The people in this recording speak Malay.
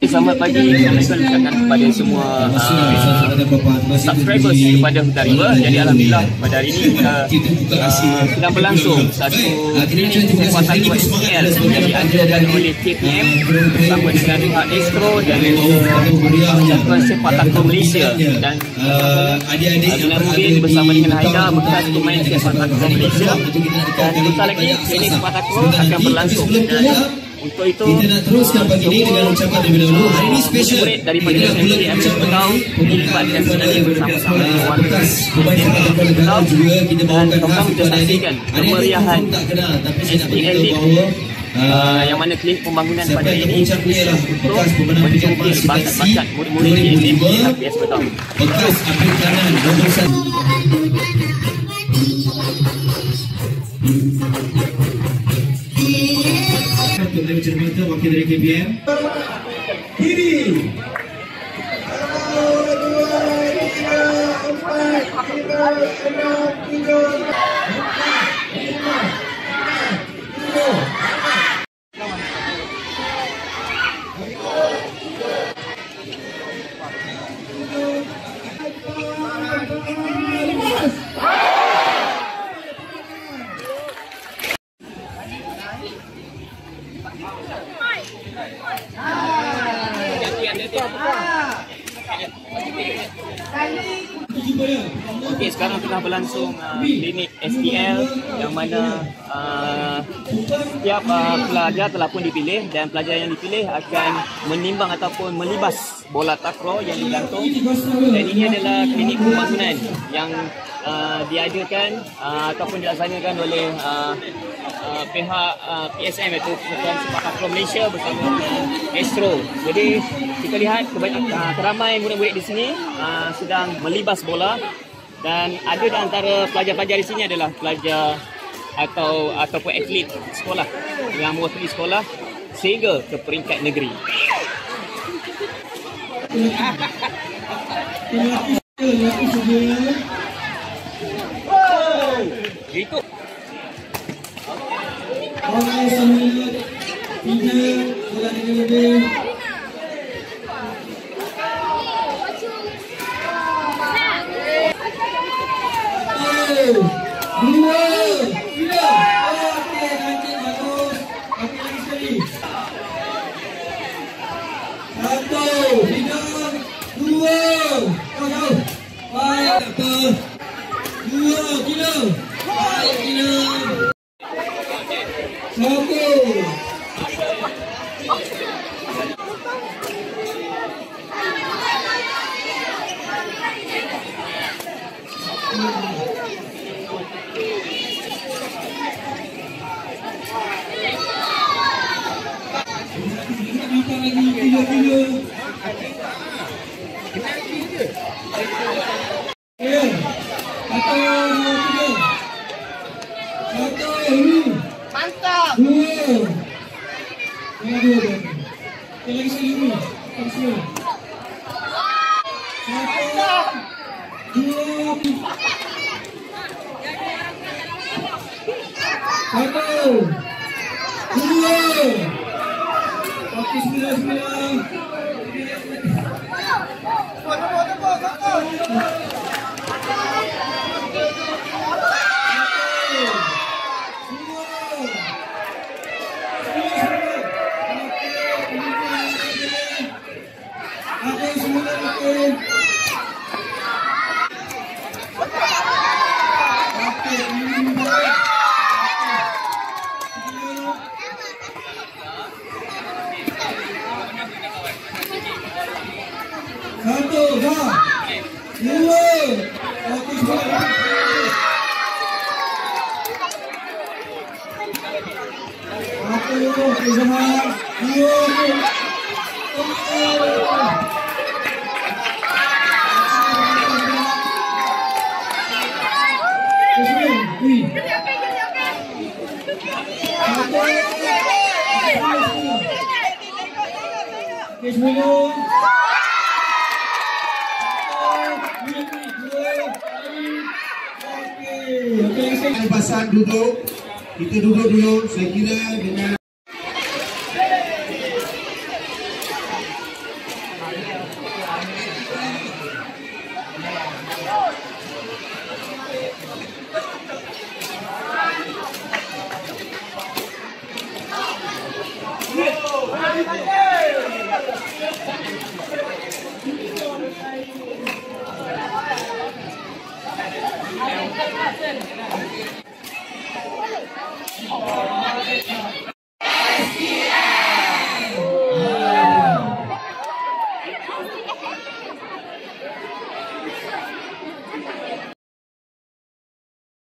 Selamat pagi, Assalamualaikum ucapkan kepada semua subscribers kepada Hutan River. Jadi alhamdulillah pada hari ini kita sedang berlangsung satu kekuatan SPL yang diadakan oleh KPM bersama dengan pihak Astro dan Persatuan Sepak Takraw Malaysia dan Abdullah Mubin bersama dengan Haida bekas pemain Sepak Takraw Malaysia. Dan sebentar lagi training Sepak Takraw akan berlangsung. Untuk itu, kita nak teruskan pagi ini dengan ucapan lebih dahulu. Hari ini special daripada SPM Petau dilibatkan sekali bersama-sama warga Petau juga kita bawakan kita saksikan kemeriahan SPL yang mana kelih pembangunan pada ini untuk menjungkir bakat-bakat murid-murid di SMK HPS Petau. Bekas apik kanan nombor 1. Untuk menjadi cermata wakil dari KPM ini 3. Okey, sekarang tengah berlangsung klinik SPL yang mana setiap pelajar telah pun dipilih dan pelajar yang dipilih akan menimbang ataupun melibas bola takraw yang digantung. Dan ini adalah klinik pembangunan yang diadakan ataupun dilaksanakan oleh pihak PSM iaitu Persatuan Sepak Takraw Malaysia bersama dengan Astro. Jadi kita lihat keramai murid-murid di sini sedang melibas bola dan ada di antara pelajar-pelajar di sini adalah pelajar ataupun atlet sekolah yang mewakili sekolah sehingga ke peringkat negeri. Itu. Orang sama tidak bola dengan lebih. Dua, tiga. Okey, nanti bagus. Okey, lagi sekali. 1, bidang 2. Kau. Baik, apa? 2, gila. Baik, gila. 1. Mantap. Lagi sekali. Pasan duduk, kita duduk dulu. Saya kira dengan Ayo,